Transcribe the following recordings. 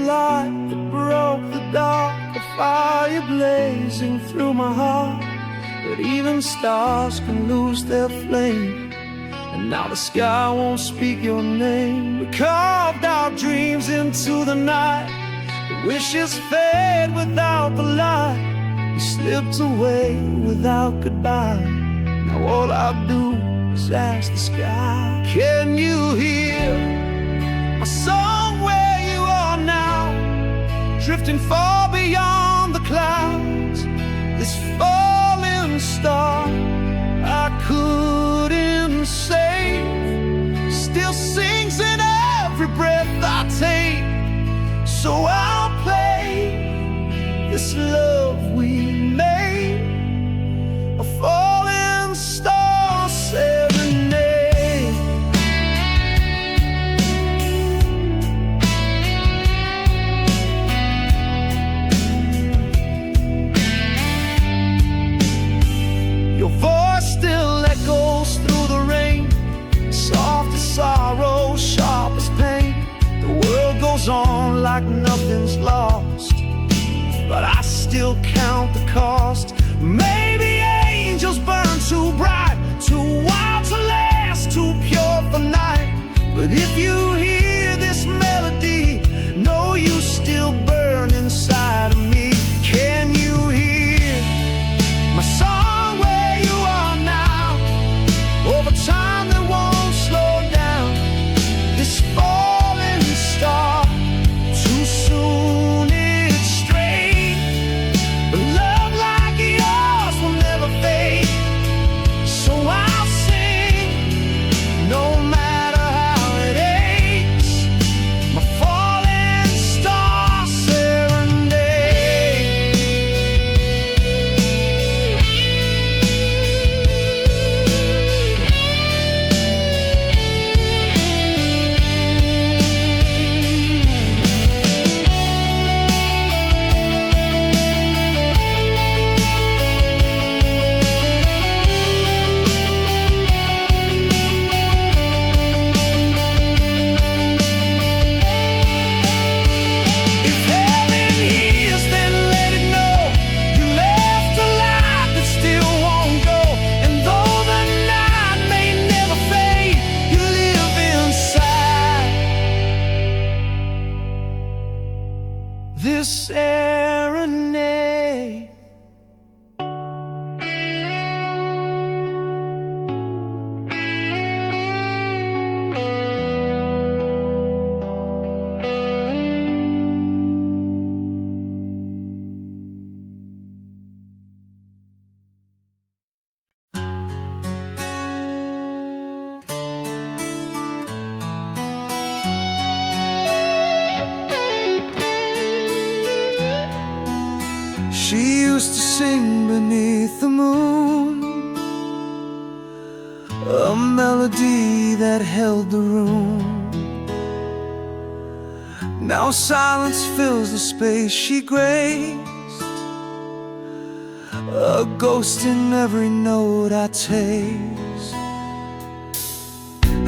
light that broke the dark, a fire blazing through my heart. But even stars can lose their flame, and now the sky won't speak your name. We carved our dreams into the night, the wishes fade without the light. We slipped away without goodbye. Now all I do is ask the sky, can you hear my song where you are now? Drifting far beyond the clouds, this falling star I couldn't save still sings in every breath I take. So I'll play this love we made, a falling star serenade. Your voice still echoes through the rain, soft as sorrow, sharp as pain. The world goes on like nothing's lost, but I still count the cost. Maybe angels burn too bright, too wild to last, too pure for night. But if you hear this melody, know you still burn inside of me. Can you hear my song where you are now? Over time that won't slow down, this falling star, too soon it's straight. But love like yours will never fade. So I'll sing, no matter how it aches, my falling star serenade. If heaven hears, then let it know you left a light that still won't go. And though the night may never fade, you live inside this serenade. She used to sing beneath the moon, a melody that held the room. Now silence fills the space she graced, a ghost in every note I taste.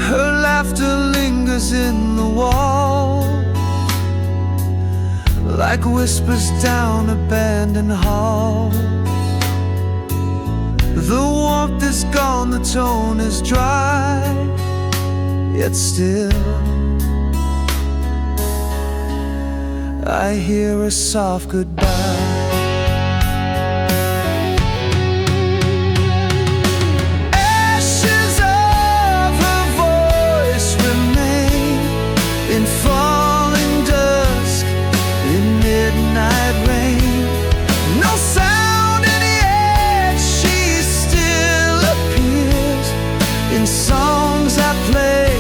Her laughter lingers in the wall, like whispers down abandoned halls. The warmth is gone, the tone is dry, yet still I hear a soft goodbye. Ashes of her voice remain in falling dusk, in midnight rain. No sound in the air, she still appears in songs I play,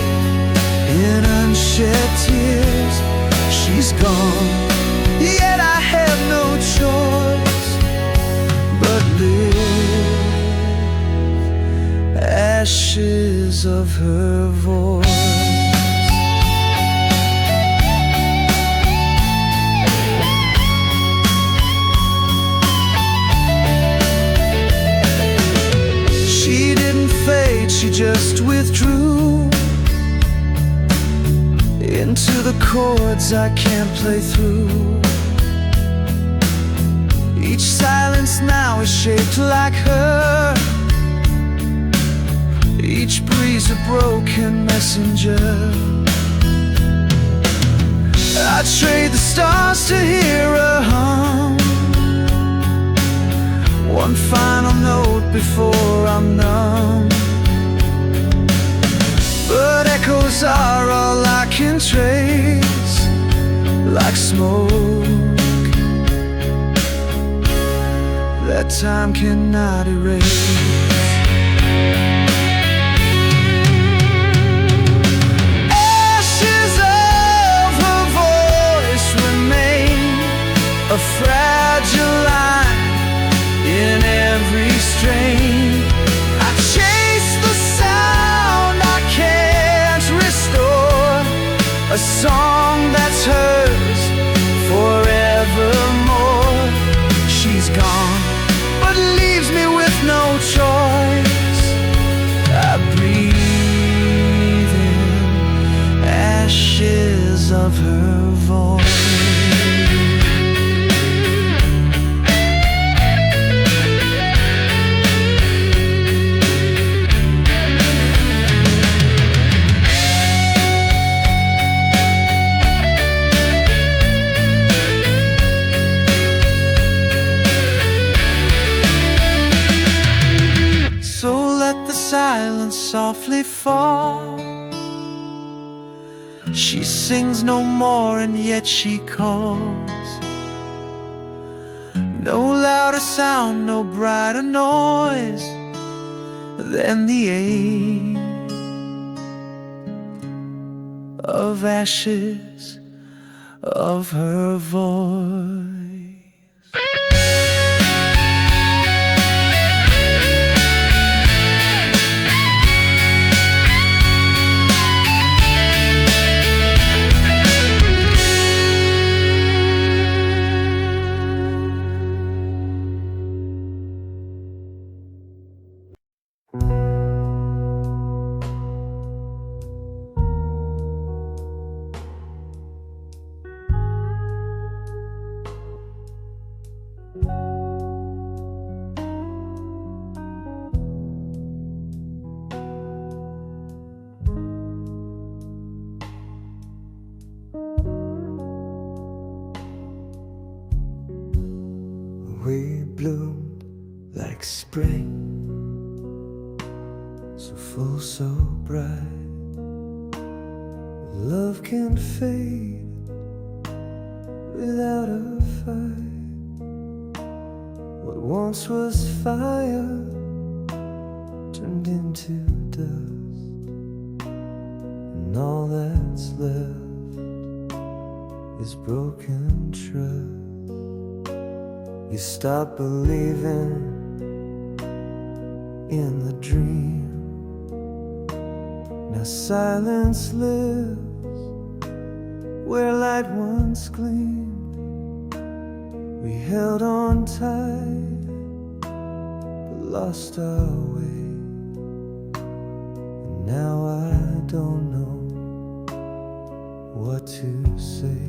in unshed tears. She's gone, yet I have no choice but live. Ashes of her voice. She didn't fade, she just withdrew to the chords I can't play through. Each silence now is shaped like her, each breeze a broken messenger. I trade the stars to hear a hum, one final note before I'm numb. But echoes are all I can trace, like smoke that time cannot erase. Ashes of her voice remain, a fragile line in every strain. I chase the sound I can't restore, a song that's hers forevermore. She's gone, but leaves me with no choice. I breathe in ashes of her voice. Silence softly fall. She sings no more and yet she calls. No louder sound, no brighter noise than the ache of ashes of her voice. We bloomed like spring, so full, so bright. Love can fade without a fight. What once was fire turned into dust, and all that's left is broken trust. You stop believing in the dream. Now silence lives where light once gleamed. We held on tight but lost our way, and now I don't know what to say.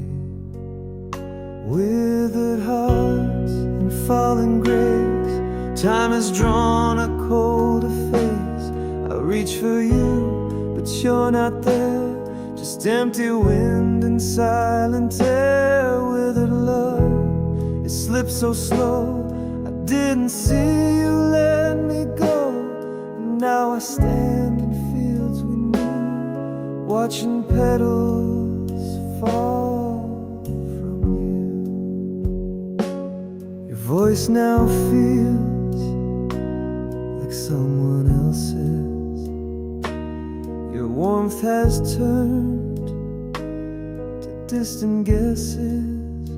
Withered hearts and fallen grace, time has drawn a colder face. I reach for you, but you're not there, just empty wind and silent air. Withered love, it slipped so slow, I didn't see you let me go. And now I stand in fields we knew, watching petals fall. Voice now feels like someone else's. Your warmth has turned to distant guesses.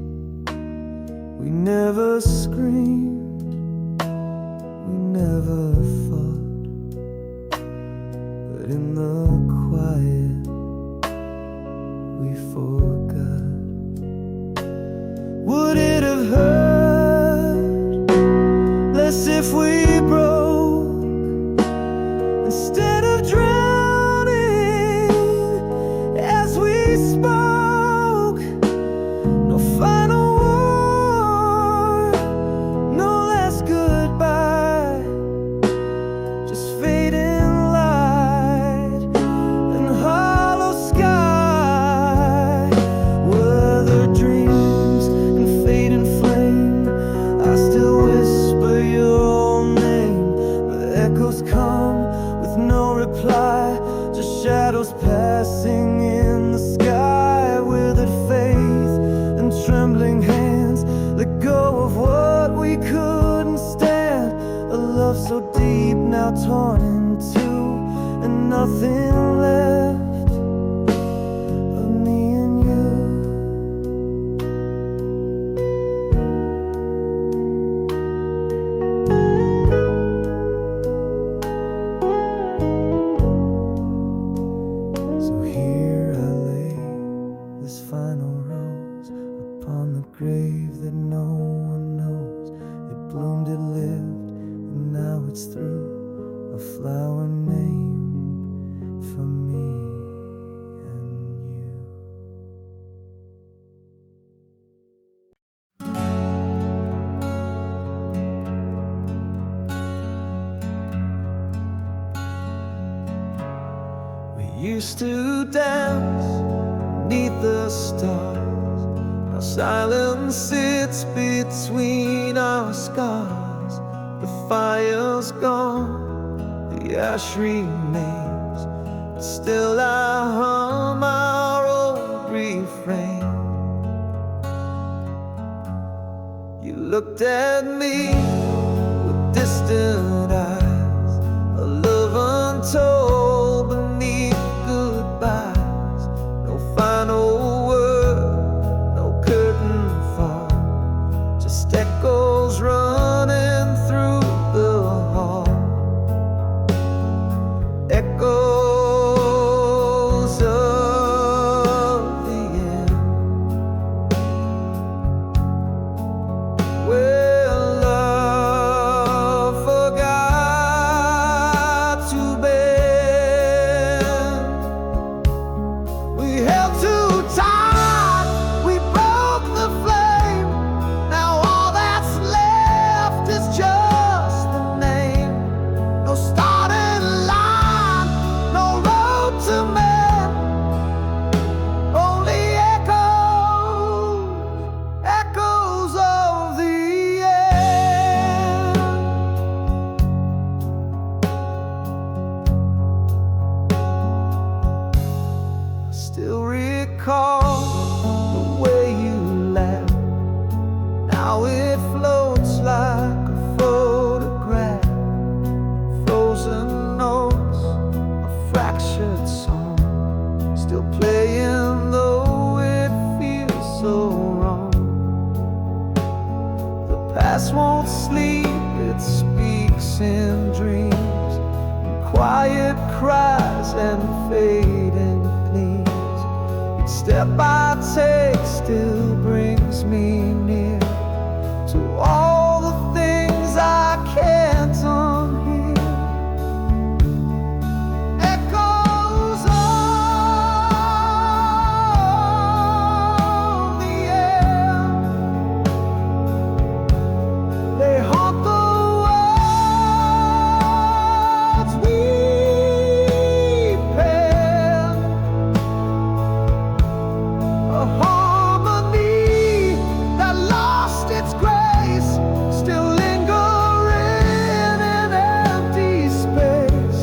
We never screamed, we never fought, but in the quiet we forgot. Would it have hurt if we broke instead of drowning as we spark? so deep, now torn in two, and nothing left of me and you. So here I lay this final rose upon the grave that no one knows. It bloomed, it lived, and now it's through. A flower named for me and you. We used to dance beneath the stars. Now silence sits between our scars. The fire's gone, the ash remains, but still I hum our old refrain. You looked at me with distant eyes, a love untold beneath goodbyes. No final word, no curtain fall, just echoes running through the hall. Echoes of the end, where love forgot to bend. We held too tight, we broke the flame. Now all that's left is just the name. No starting line, no road to mend, only echoes of the end. I still recall the way you laughed. Now it floats like a photograph. Frozen notes, a fractured song, still playing though it feels so wrong. The past won't sleep, it speaks in dreams, in quiet cries and fading pleas. Each step I take still brings me near to all the things I can't unhear. Echoes of the air, they haunt the words we penned. A harmony that lost its grace, still lingering in empty space.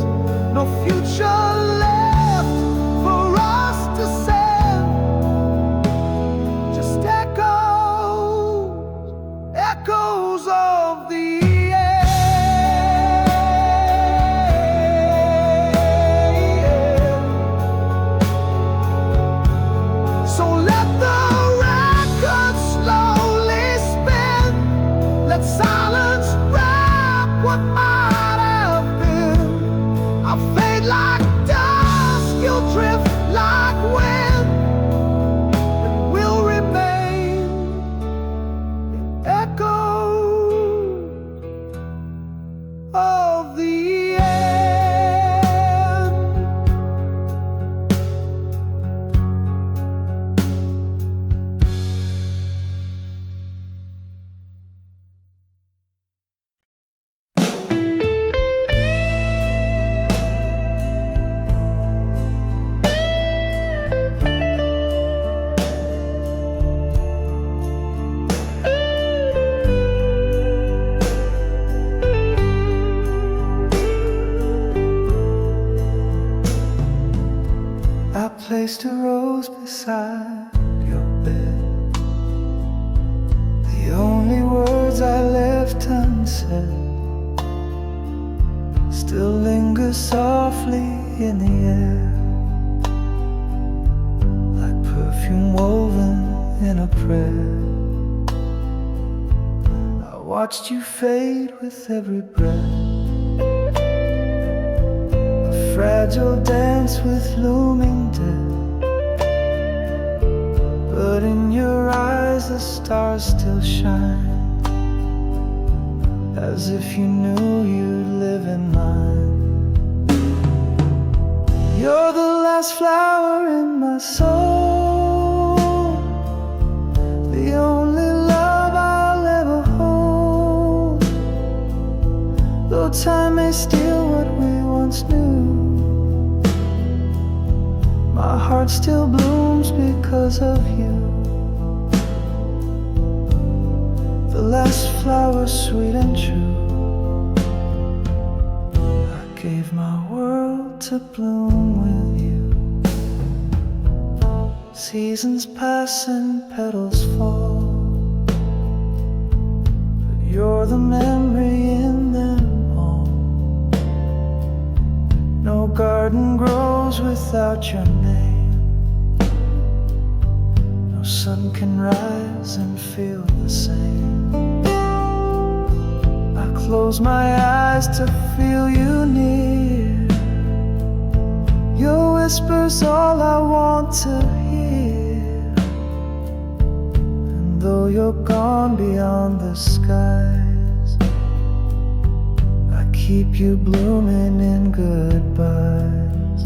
No future left for us to send, just echoes of the air. So let the record slowly spin, let silence wrap what might have been. I'll fade like dust, you'll drift like wind, and we'll remain echoes of the end. I placed a rose beside your bed, the only words I left unsaid. softly in the air, like perfume woven in a prayer. I watched you fade with every breath, a fragile dance with looming death. But in your eyes the stars still shine, as if you knew you'd live in mine. You're the last flower in my soul, the only love I'll ever hold. Though time may steal what we once knew, my heart still blooms because of you. The last flower, sweet and true. I gave my world to bloom with you. Seasons pass and petals fall, but you're the memory in them all. No garden grows without your name, no sun can rise and feel the same. I close my eyes to feel you near, your whisper's all I want to hear. And though you're gone beyond the skies, I keep you blooming in goodbyes.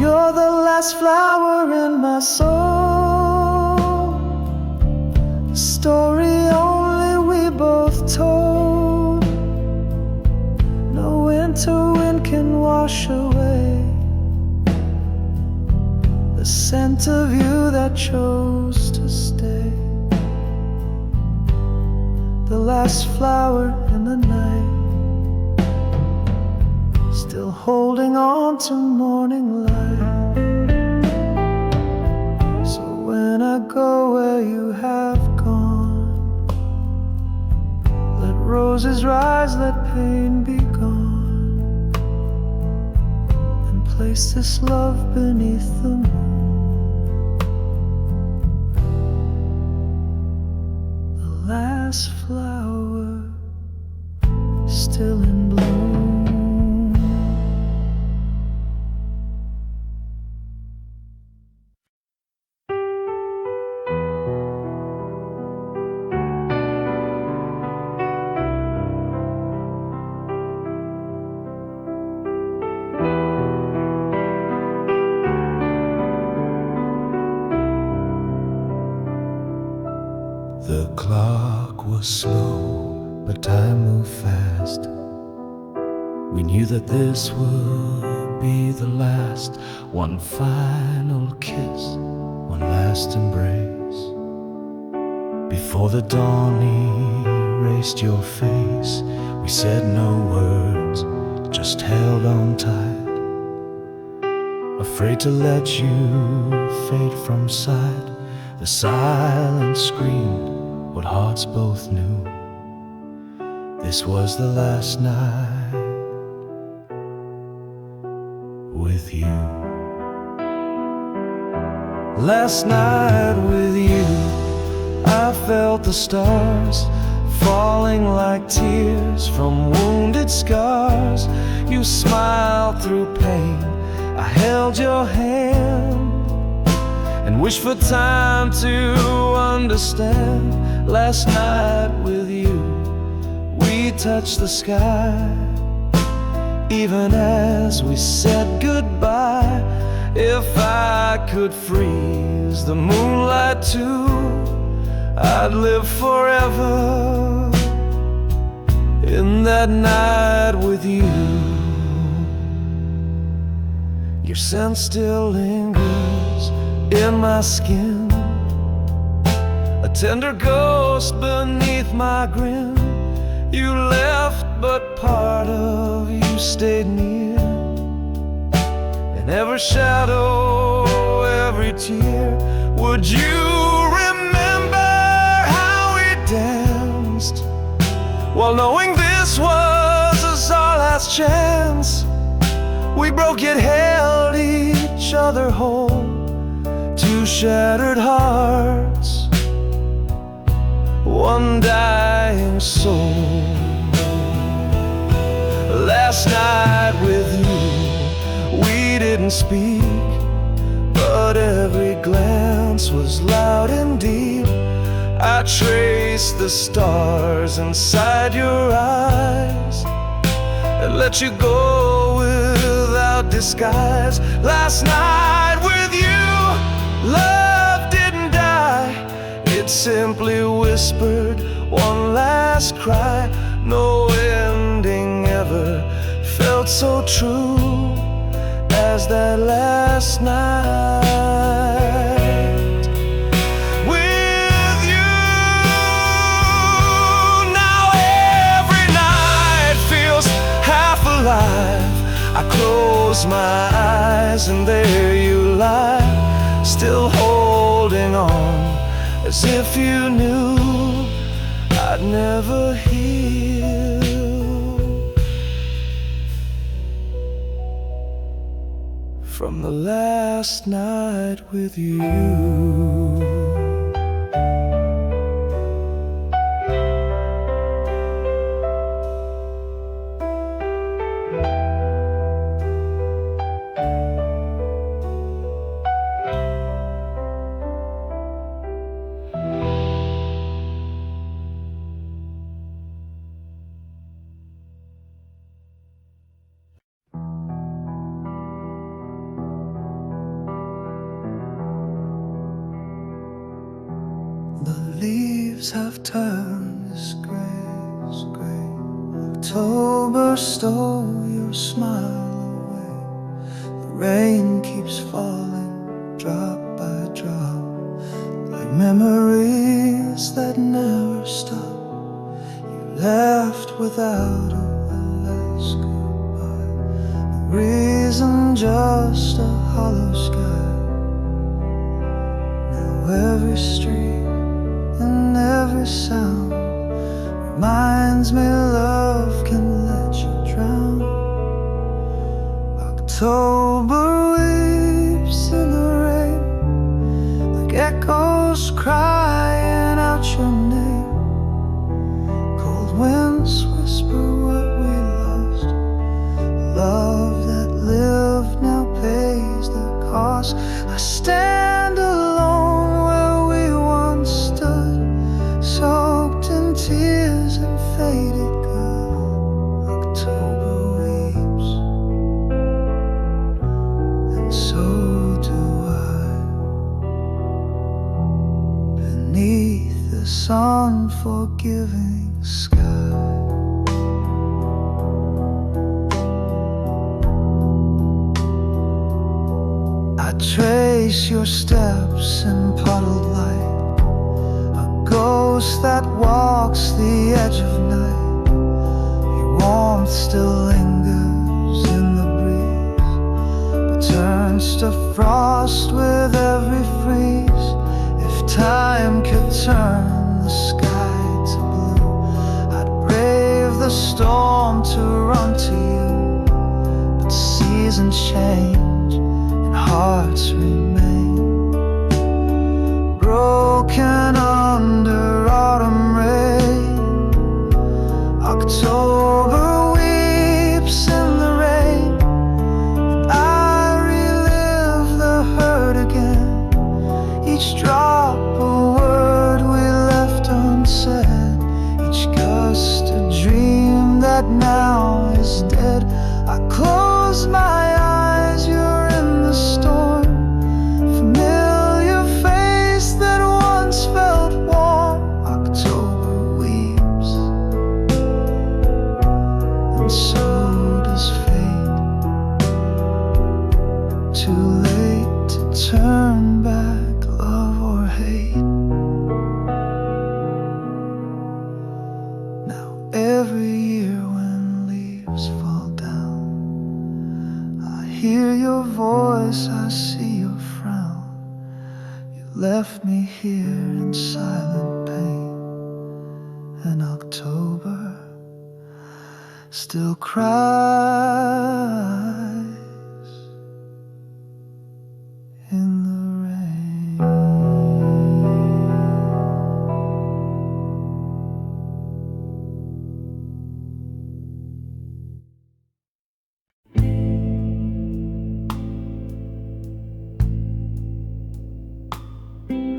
You're the last flower in my soul, the story only we both told. No winter wind can wash away the scent of you that chose to stay. The last flower in the night, still holding on to morning light. So when I go where you have gone, let roses rise, let pain be gone, and place this love beneath the moon. The last flower still in bloom. The clock was slow, but time moved fast. We knew that this would be the last. One final kiss, one last embrace, before the dawn erased your face. We said no words, just held on tight, afraid to let you fade from sight. The silence screamed what hearts both knew. This was the last night with you. Last night with you, I felt the stars falling like tears from wounded scars. You smiled through pain, I held your hand and wished for time to understand. Last night with you, we touched the sky, even as we said goodbye. If I could freeze the moonlight too, I'd live forever in that night with you. Your scent still lingers in my skin, a tender ghost beneath my grin. You left, but part of you stayed near, and every shadow, every tear. Would you remember how we danced, while knowing this was all I last chance. We broke yet held each other whole. Two shattered hearts, one dying soul. Last night with you, we didn't speak, but every glance was loud and deep. I traced the stars inside your eyes and let you go without disguise. Last night with you, love didn't die. It simply whispered one last cry. No ending ever felt so true as that last night with you. Now every night feels half alive. I close my eyes and there you lie, still holding on as if you knew I'd never heal from the last night with you. The leaves have turned this grayish gray. October stole your smile away. The rain keeps falling drop by drop, like memories that never stop. You left without a last goodbye. The reason just a hollow sky. Now every street and every sound reminds me love can let you drown. October weeps in the rain, like echoes crying out your name. Cold winds whisper what we lost. Love that lived now pays the cost. I stand alone where we once stood, soaked in tears and faded good. October weeps, and so do I. Beneath this unforgiving sky, I trace your steps in puddled light, a ghost that walks the edge of night. Your warmth still lingers in the breeze, but turns to frost with every freeze. If time could turn the sky to blue, I'd brave the storm to run to you. But seasons change and hearts remain broken under autumn rain. October weeps in the rain, and I relive the hurt again. Each drop a word we left unsaid, each gust a dream that now is dead. I close my eyes, you're in the storm, familiar face that once felt warm. October weeps, and so does fate. Too late to turn back love or hate. Now every year when leaves fall down, I hear your voice, I see your frown. You left me here in silent pain, and October still cries in the rain.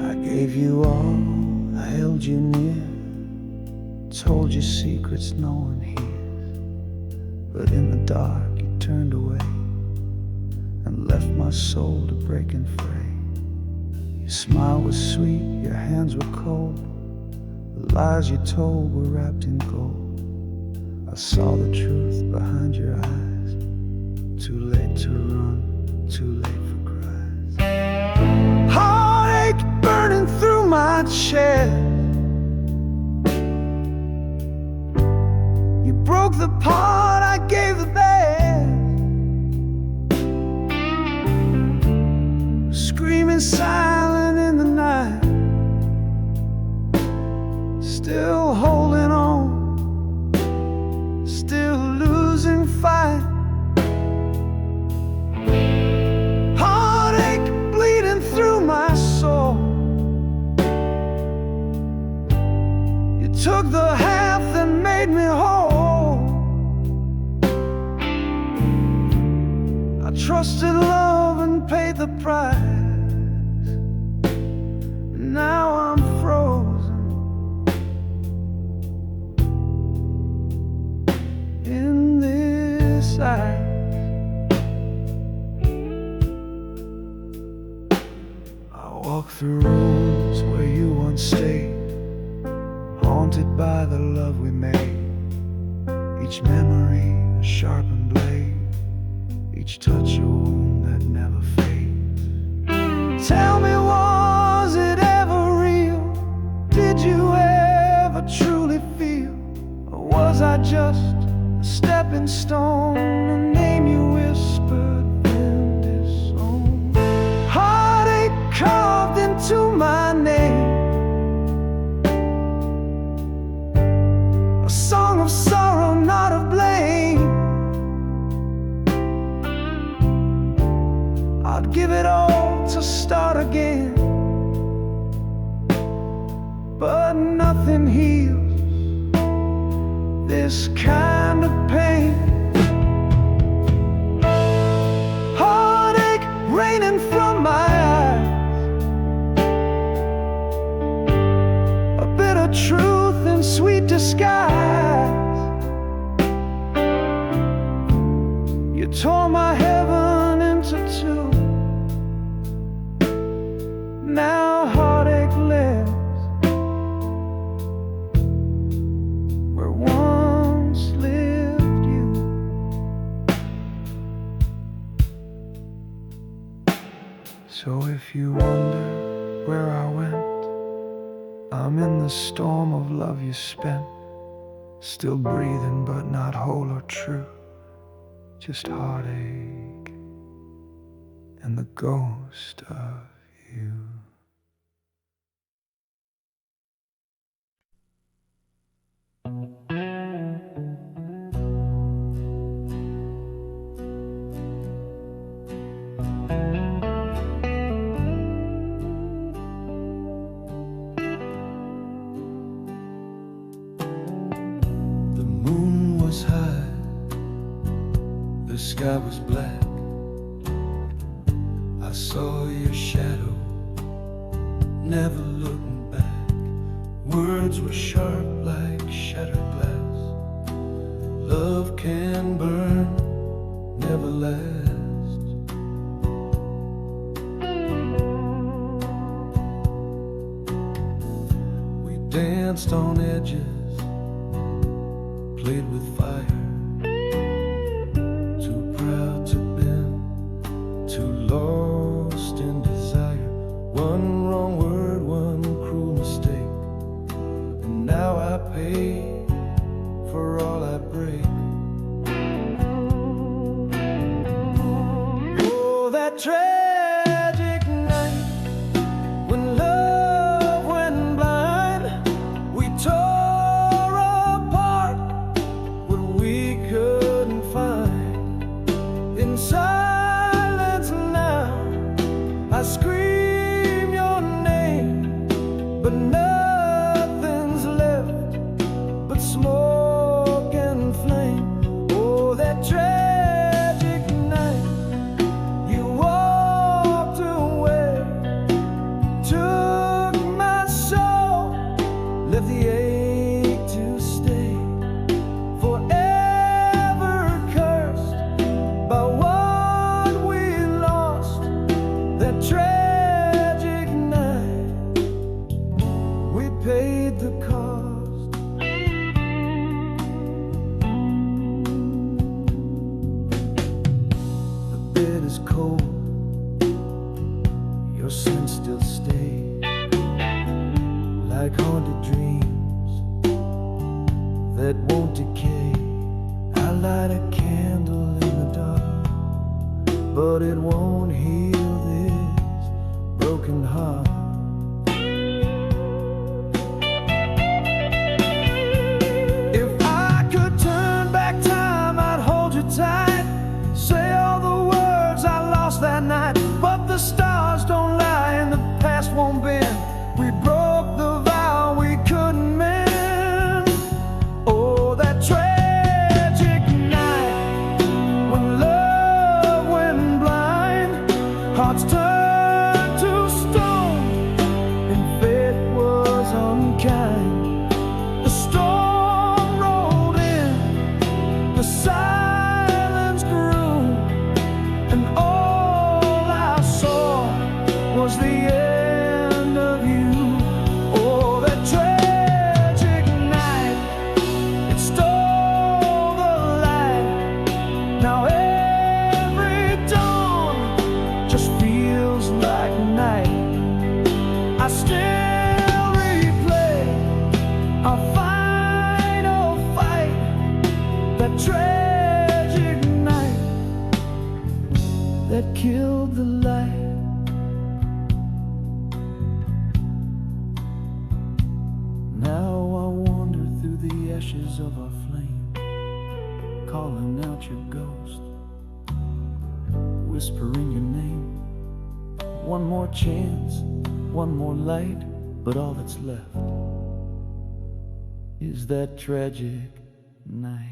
I gave you all, I held you near, told you secrets no one hears. But in the dark you turned away and left my soul to break and fray. Your smile was sweet, your hands were cold, the lies you told were wrapped in gold. I saw the truth behind your eyes, too late to run, too late for cries. Heartache burning through my chest, you broke the part I gave the best. Screaming silent in the night, still holding on, still losing fight. Heartache bleeding through my soul, you took the half that made me whole. I trusted love and paid the price. Now I'm frozen in this ice. I walk through rooms where you once stayed, haunted by the love we made. Each memory a sharpened blade, each touch a wound that never fades. Tell me, was it ever real? Did you ever truly feel? Or was I just a stepping stone, a name you whispered then disowned? Heartache carved into my name, a song of sorrow, not of blame. I'd give it all to start again, but nothing heals this kind of pain. Heartache raining from my eyes, a bitter truth in sweet disguise. You tore my heaven into two. Now heartache lives where once lived you. So if you wonder where I went, I'm in the storm of love you spent, still breathing but not whole or true, just heartache and the ghost of you. The moon was high, the sky was black. I saw your shadow, never looking back. Words were sharp like shattered glass. Love can burn, never last. We danced on edges, played with fire. Too proud to bend, too lost in desire. One wrong word, one cruel mistake, and now I pay for all I break. Oh, that tragic night when love went blind, we tore apart what we could but smoke and flame. Oh, that tragic night you walked away, took my soul, left the ache to stay, forever cursed by what we lost. That tragic night, we paid the cost. The bed is cold, your scent still stays like haunted dreams that won't decay. I light a candle in the dark, but it won't heal this broken heart. If I could turn back time, I'd hold you tight, say all the words I lost that night. But the stars don't lie and the past won't bend. We broke the vow we couldn't mend. Oh, that tragic night when love went blind, hearts turned to stone and fate was unkind. The storm rolled in, the silence grew, and all I saw was the end of you. Oh, that tragic night, it stole the light. Now every dawn just feels like night. I still replay our final fight, that tragic night that killed the light. Now I wander through the ashes of our flame, calling out your ghost, whispering your name. One more chance, one more light, but all that's left is that tragic night.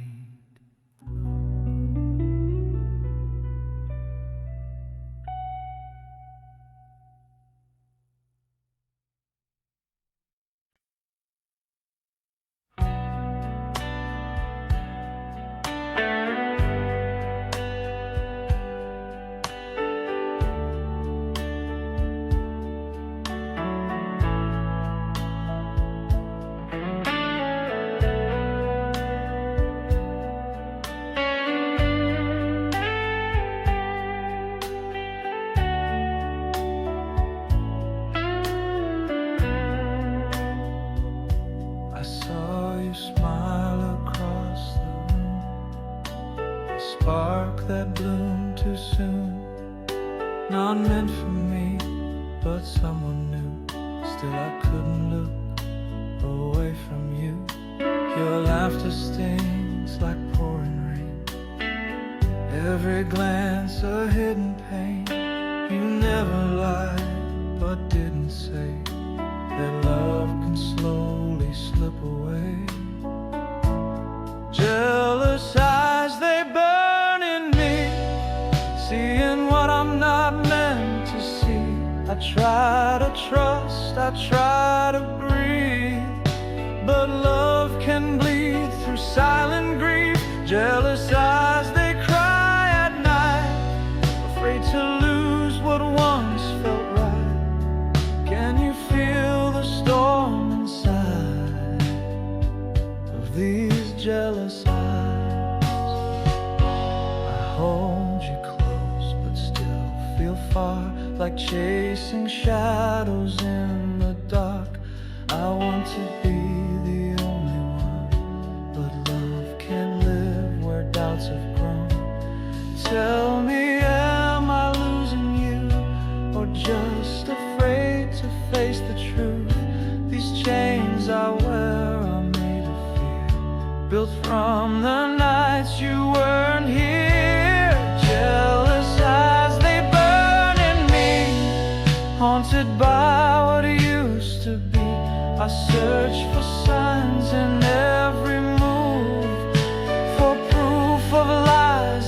I saw you smile across the room, a spark that bloomed too soon. Not meant for me, but someone new. Still I couldn't look away from you. Your laughter stings like pouring rain, every glance a hidden pain. You never lied, but didn't say that love can slowly slip away. Jealous eyes, they burn in me, seeing what I'm not meant to see. I try to trust, I try to breathe, but love can bleed through silent grief. Jealous eyes, they cry at night, afraid to lose what once felt right. Can you feel the storm inside of these jealous eyes? I hold you close, but still feel far, like chasing shadows in the dark. I want to be the only one, but love can't live where doubts have grown. Tell me, am I losing you, or just afraid to face the truth? These chains I wear are made of fear, built from the nights you weren't here. Jealous eyes, they burn in me, haunted by what used to be. I search for signs in every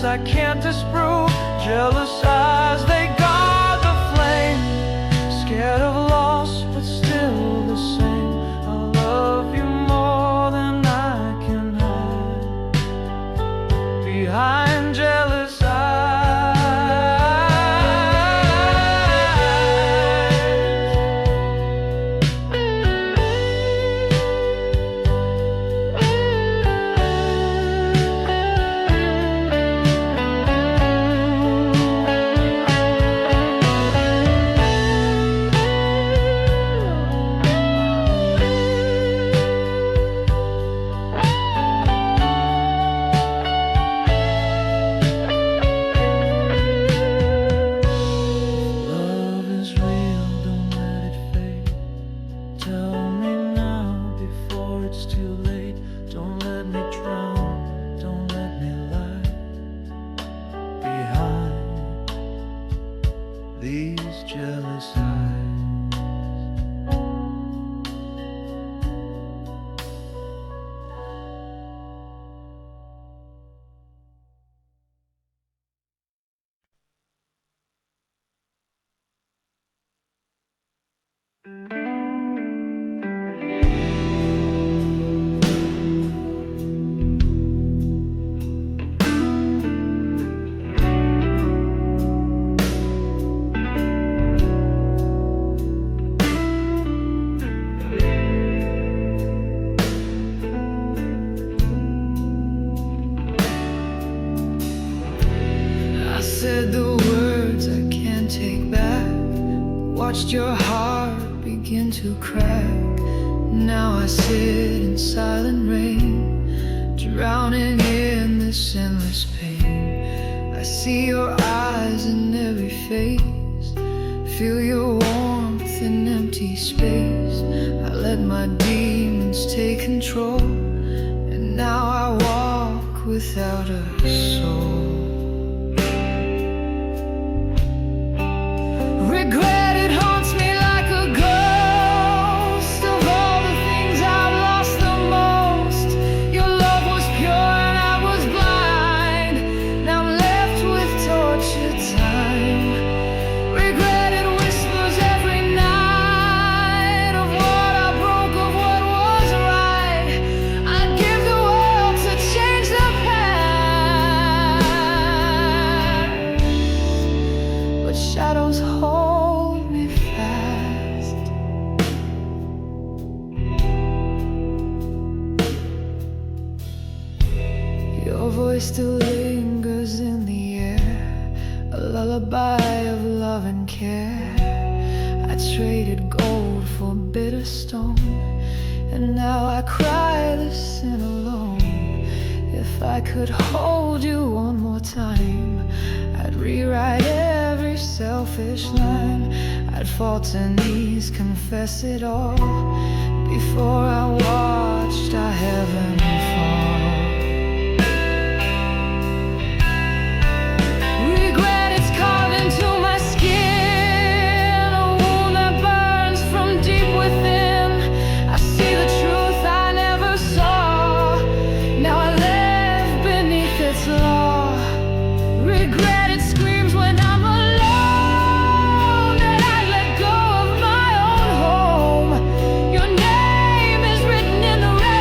I can't disprove. Jealous eyes, they guard the flame. Scared of loss, but still the same. I love you more than I can hide behind jealous eyes. These jealous eyes. I said the words I can't take back, watched your heart begin to crack. Now I sit in silent rain, drowning in this endless pain. I see your eyes in every face, feel your warmth in empty space. I let my demons take control, and now I walk without a soul. Regret, it haunts me like a ghost. Of all the things I've lost the most, your love was pure and I was blind. Now I'm left with tortured time. Regret, it whispers every night of what I broke, of what was right. I'd give the world to change the past, but shadows hold me fast. Your voice still lingers in the air, a lullaby of love and care. I traded gold for bitter stone, and now I cry the sin alone. If I could hold you one more time, I'd rewrite every selfish line. I'd fall to knees, confess it all, before I watched our heaven fall. Regret, it's carved into my skin, a wound that burns from deep within. I see the truth I never saw, now I live beneath its law. Regret, it screams when I'm alone, that I let go of my own home. Your name is written in the rain,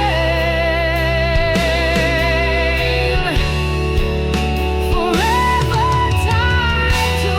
forever tied to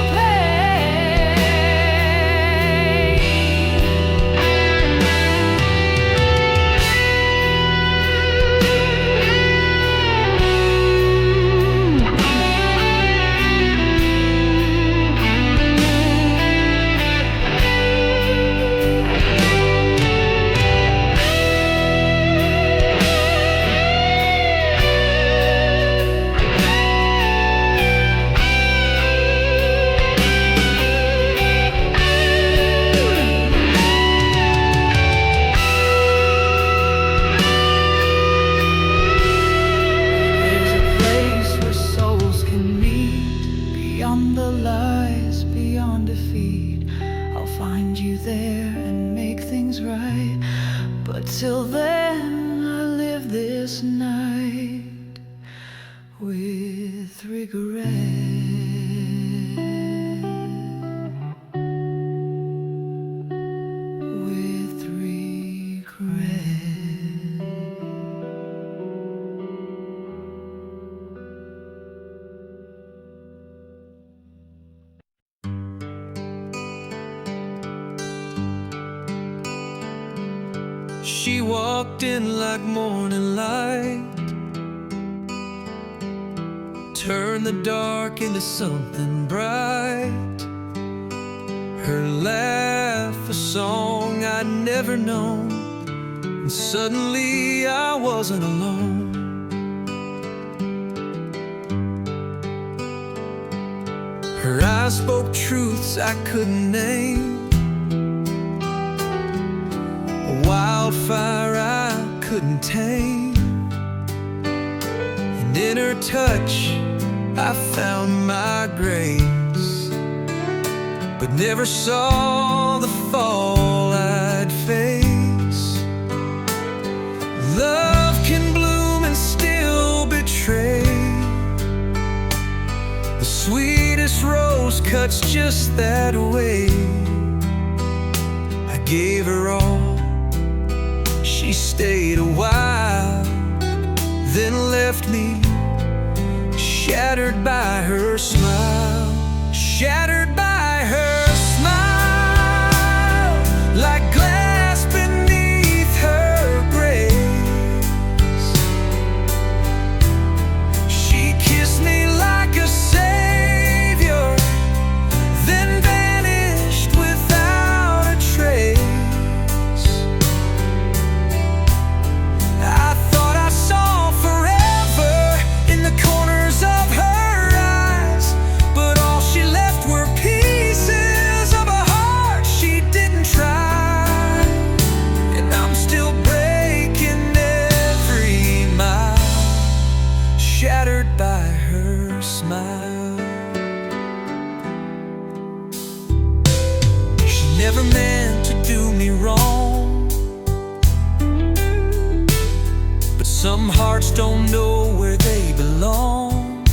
There's a place where souls can meet, beyond the lies, beyond defeat. I'll find you there and make things right, but till then I live this night with regret. walked in like morning light, turned the dark into something bright. Her laugh, a song I'd never known, and suddenly I wasn't alone. Her eyes spoke truths I couldn't name, a wildfire I couldn't tame. And in her touch I found my grace, but never saw the fall I'd face. Love can bloom and still betray. The sweetest rose cuts just that way. I gave her all, she stayed a while, then left me shattered by her smile. Shattered by her smile, like glass beneath her grace. She kissed me like a savior, then vanished without a trace. I thought I saw forever in the corners of her eyes, but all she left were pieces of a heart she didn't try. And I'm still breaking every mile, shattered by her smile. She never meant to do me wrong, but some hearts don't know where they belong.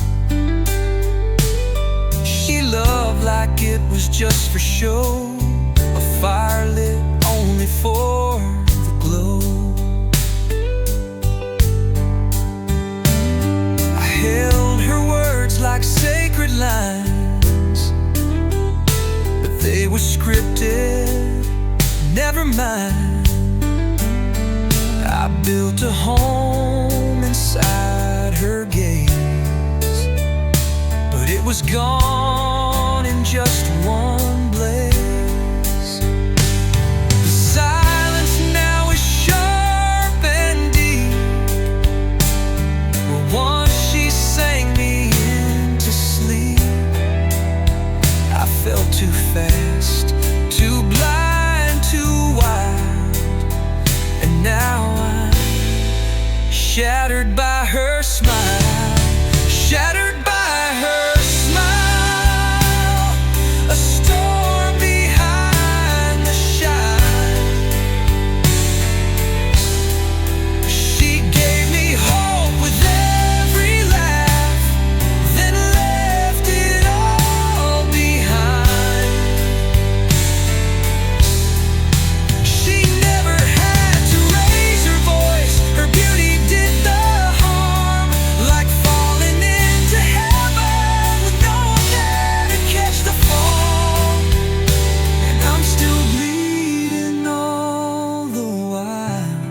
She loved like it was just for show, a fire lit only for the glow. I held her words like sacred lines, but they were scripted, never mind. I built a home inside her gaze, but it was gone in just one blaze. The silence now is sharp and deep, where once she sang me into sleep. I fell too fast, too blind, too wild, and now I'm shattered by her smile. Shattered by her smile, a storm behind the shine. She gave me hope with every laugh, then left it all behind. She never had to raise her voice, her beauty did the harm, like falling into heaven with no one there to catch the fall. And I'm still bleeding all the while,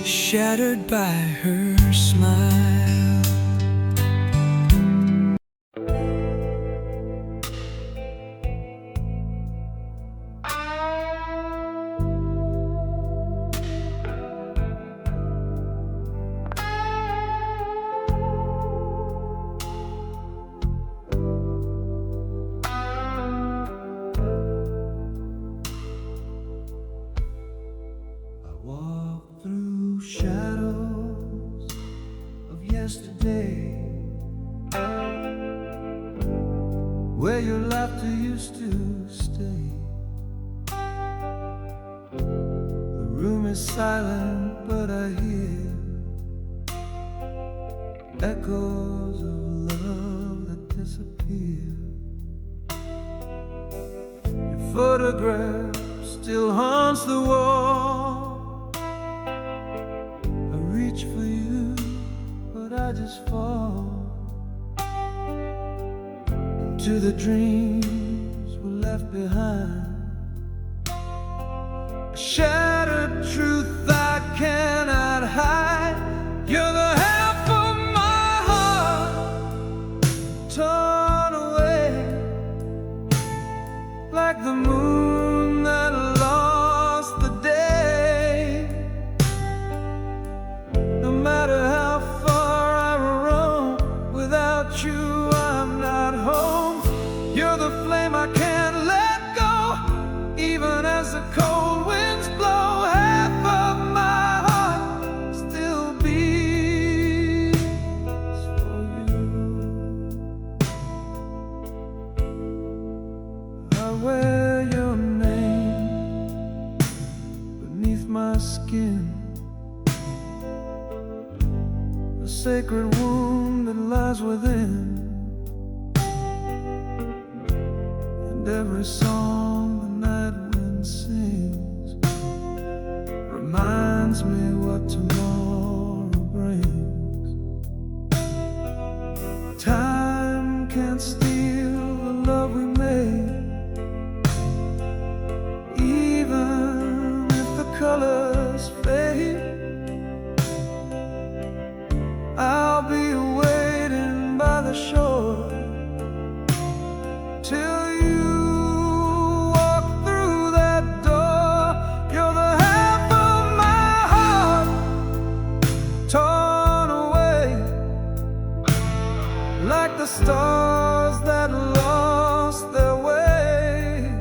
shattered by her smile. I walk through shadows of yesterday, where your laughter used to stay. The room is silent, but I hear echoes of love that disappear. Your photograph still haunts the wall. I reach for you, but I just fall into the dreams we left behind. shattered truth I cannot hide. You're the half of my heart, torn away, like the moon that lost the day. No matter how far I roam, without you I'm not home. You're the flame I can't let go, even as the cold winds blow. Half of my heart still beats for you. I wear your name beneath my skin, a sacred wound that lies within. And every song the night wind sings reminds me what tomorrow brings. Time can't steal the love we made, even if the colors fade. I'll be waiting by the shore till you walk through that door. You're the half of my heart, torn away, like the stars that lost their way.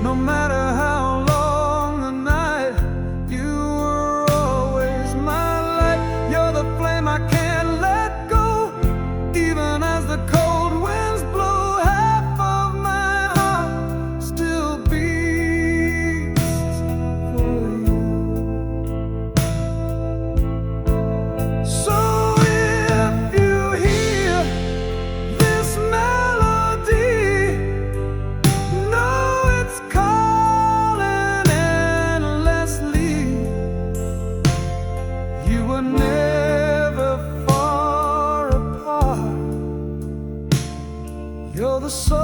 No matter how long the night, you were always my light. You're the flame I can't let go, even as the cold winds blow. Half of my heart still beats for you. So if you hear this melody, know it's calling endlessly. You were never far apart. You're the soul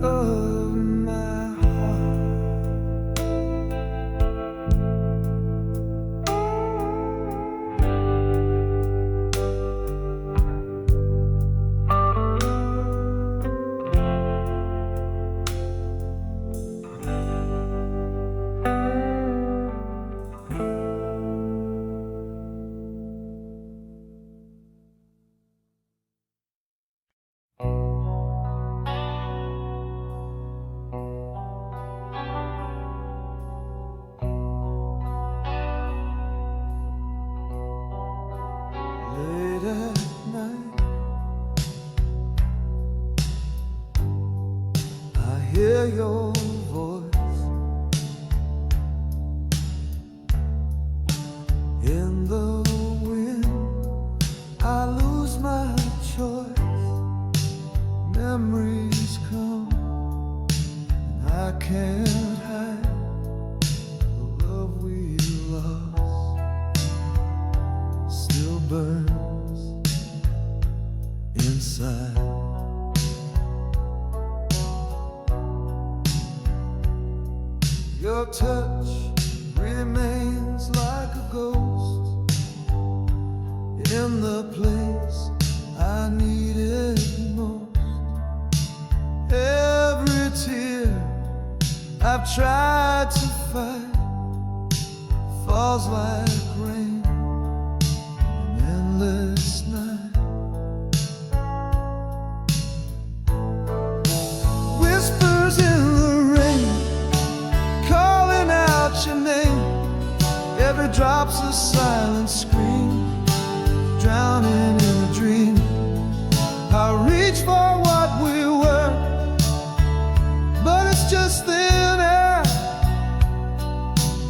of my heart. Late at night, I hear your voice in the wind. I lose my choice. Memories come, and I can't hide the love we lost. Still burns inside. Your touch remains like a ghost in the place I need it most. Every tear I've tried to fight falls like rain, an endless night. Whispers in the rain, calling out your name. Every drop's a silent scream, drowning in a dream. I reach for what we were, but it's just thin air.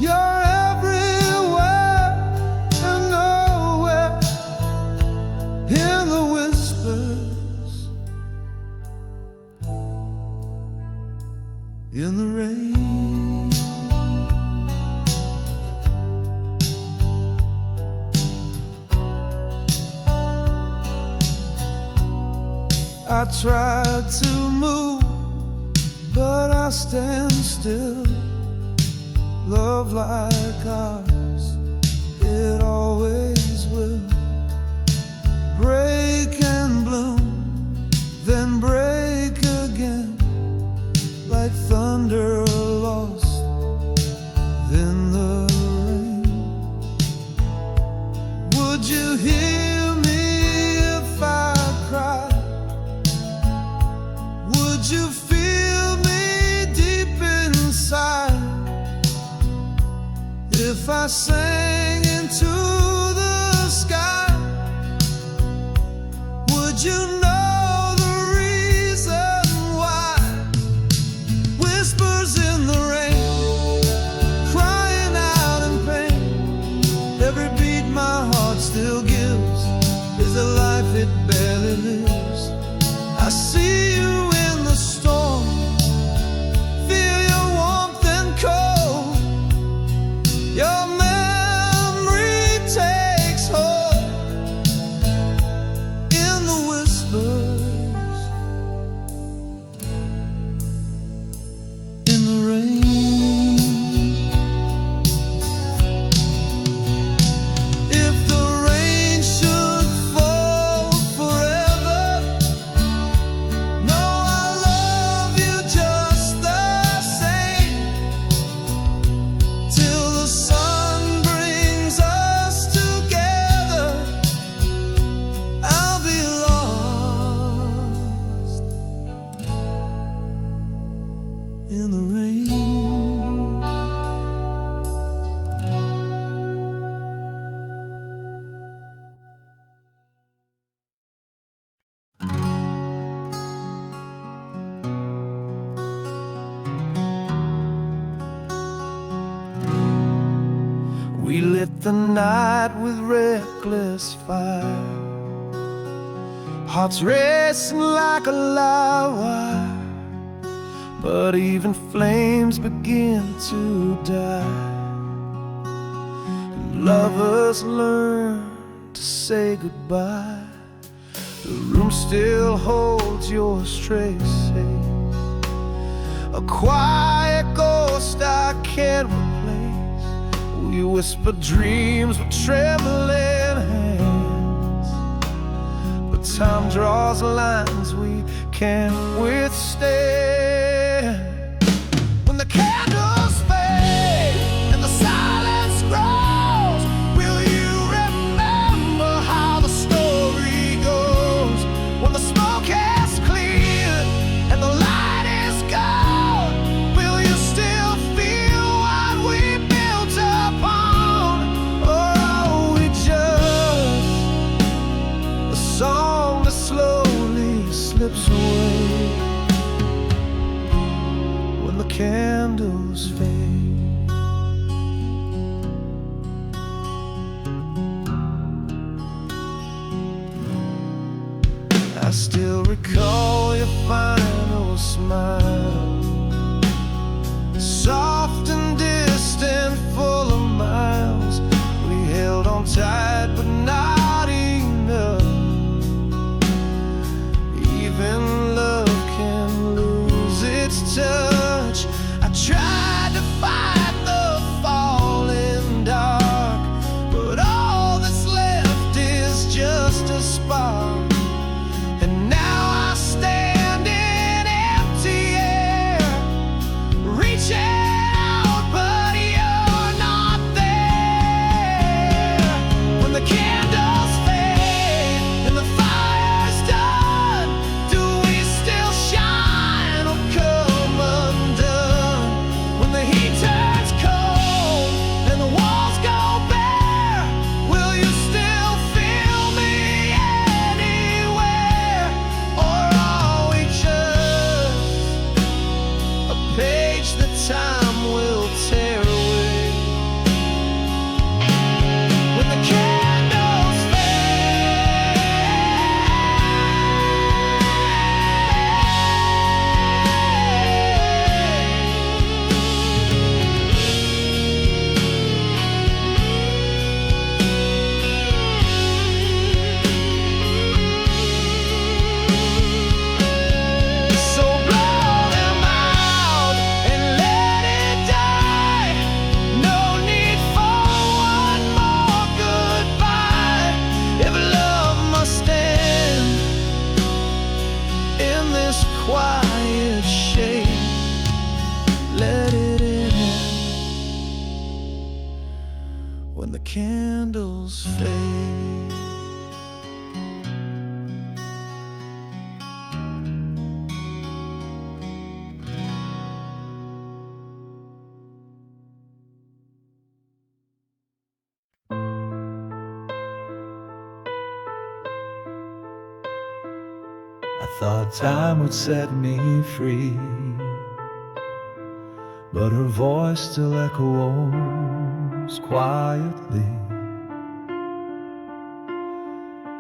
You're everywhere and nowhere. In the whispers, in the rain. I tried to move stand still. Love like ours, it always will break and bloom, then break again, like thunder lost in the rain. Would you hear me if I cried? Would you feel me deep inside if I sang into the sky? Would you know the reason why? Whispers in the rain, crying out in pain. Every beat my heart still gives is a life it barely lives. I see you in the storm, feel your warmth and cold. Your memory takes hold in the whispers, in the rain. If the rain should fall forever, know I love you just the same. Till the sun brings us together, I'll be lost in the rain. We lit the night with reckless fire, hearts racing like a live wire. But even flames begin to die, and lovers learn to say goodbye. The room still holds your stray face, a quiet ghost I can't replace. We whisper dreams with trembling hands, but time draws lines we can't withstand. When the candles fade and the silence grows, will you remember how the story goes? When the smoke has cleared and the light is gone, will you still feel what we built upon? Or are we just a song that slowly slips away when the candles fade? I still recall your final smile, soft and distant, full of miles. We held on tight, but not enough. Even love can lose its touch. I tried to fight the falling dark, but all that's left is just a spark. And now I stand in empty air, reaching out, but you're not there. When the candles fade and the fire's done, do we still shine or come undone? When the heat turns cold and the walls go bare, will you still feel me anywhere? Or are we just a page that time will tear away? When the candles so blow them out candles fade. I thought time would set me free, but her voice still echoes quietly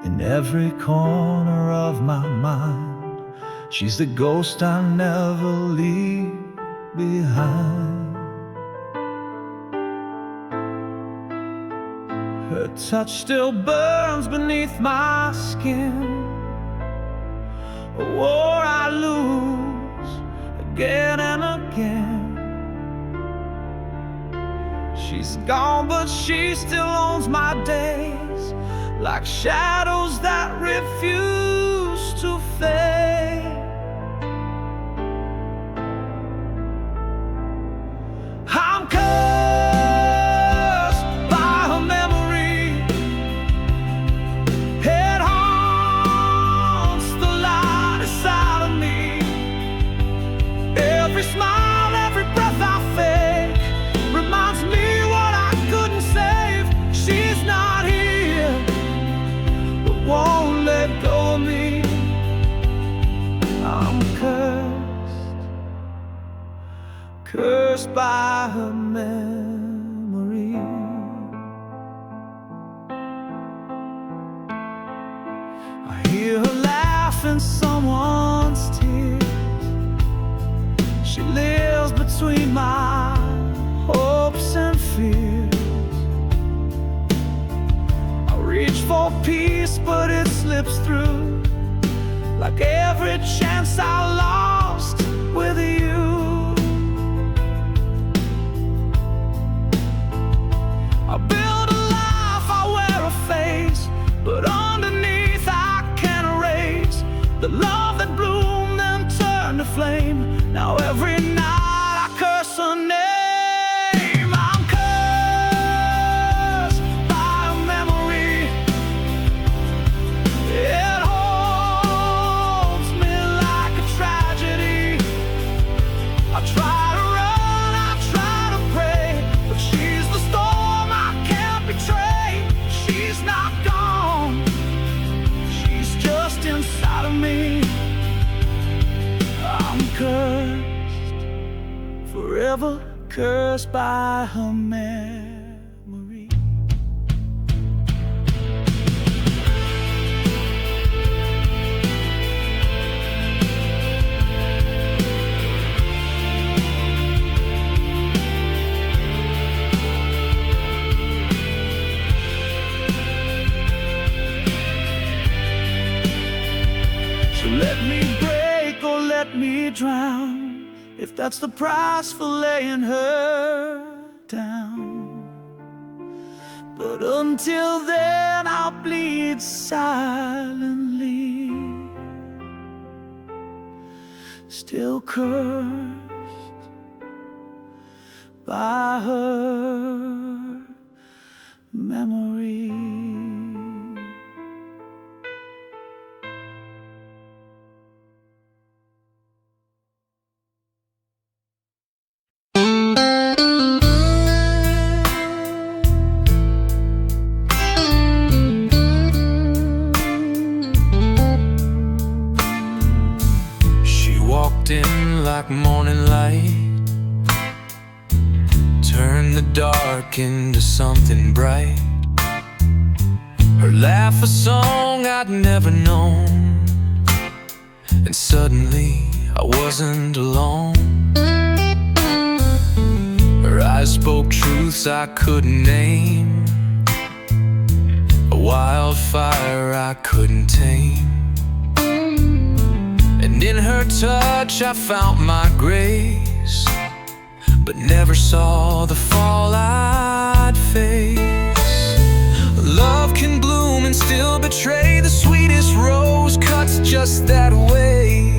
in every corner of my mind. She's the ghost I never leave behind. Her touch still burns beneath my skin, a war I lose again and again. She's gone, but she still owns my days, like shadows that refuse to fade. I'm cursed by her memory. It haunts the light inside of me. Every smile, every breath I fake reminds me what I couldn't save. She's not here, but won't let go of me. I'm cursed by her memory. I hear her laugh in someone's tears. She lives between my hopes and fears. I reach for peace, but it slips through, like every chance I lost with you. I build a life, I wear a face, but underneath I can't erase the love that bloomed and turned to flame. Now every night I curse her name. I'm cursed by a memory. It holds me like a tragedy. I try to run, I try to pray, but she's the storm I can't betray. She's not gone, she's just inside of me. I'm cursed, forever cursed by her memory. So let me break or let me drown, if that's the price for laying her down. But until then I'll bleed silently, still cursed by her memory. In like morning light, turn the dark into something bright. Her laugh a song I'd never known, and suddenly I wasn't alone. Her eyes spoke truths I couldn't name, a wildfire I couldn't tame. And in her touch I found my grace, but never saw the fall I'd face. Love can bloom and still betray, the sweetest rose cuts just that way.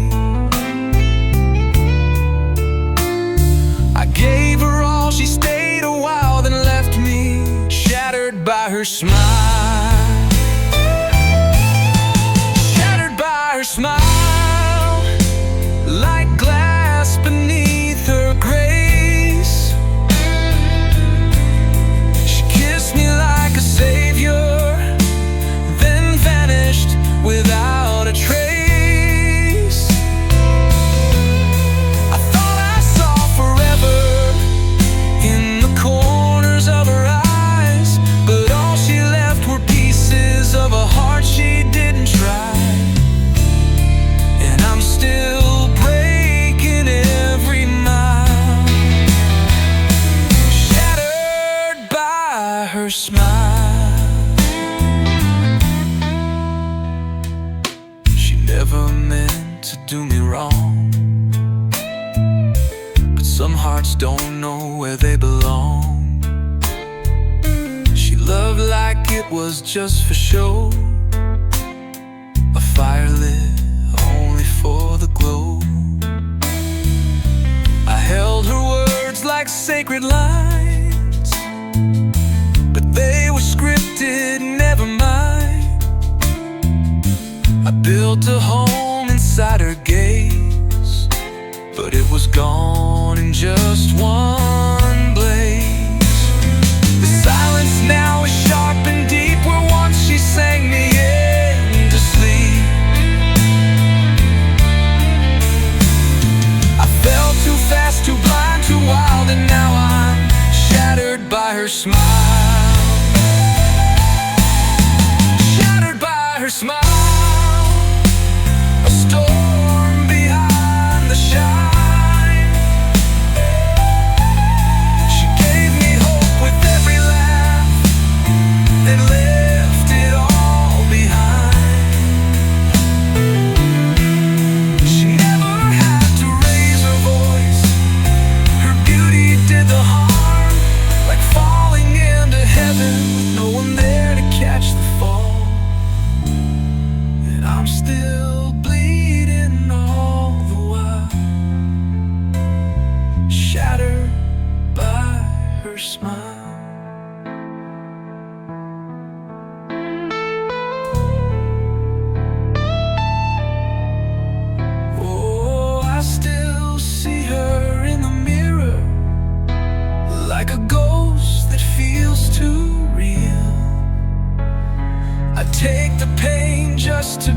I gave her all, she stayed a while, then left me shattered by her smile, shattered by her smile, like glass beneath her grace. She kissed me like a savior, then vanished without a trace. I thought I saw forever in the corners of her eyes, but all she left were pieces of a heart she didn't try. And I'm still breaking every mile, shattered by her smile. She never meant to do me wrong, but some hearts don't know where they belong. She loved like it was just for show, a fire lit only for the glow. I held her words like sacred lines, but they were scripted, never mine. I built a home inside her gaze, but it was gone in just one blaze. The silence now is sharp and deep, where once she sang me into sleep. I fell too fast, too blind, too wild, and now I'm shattered by her smile, shattered by her smile. A storm behind the shine. She gave me hope with every laugh, then left it all behind. She never had to raise her voice, her beauty did the harm, like falling into heaven with no one there to catch the fall. And I'm still bleeding all the while, shattered by her smile. Oh, I still see her in the mirror, like a ghost that feels too real. I take the pain just to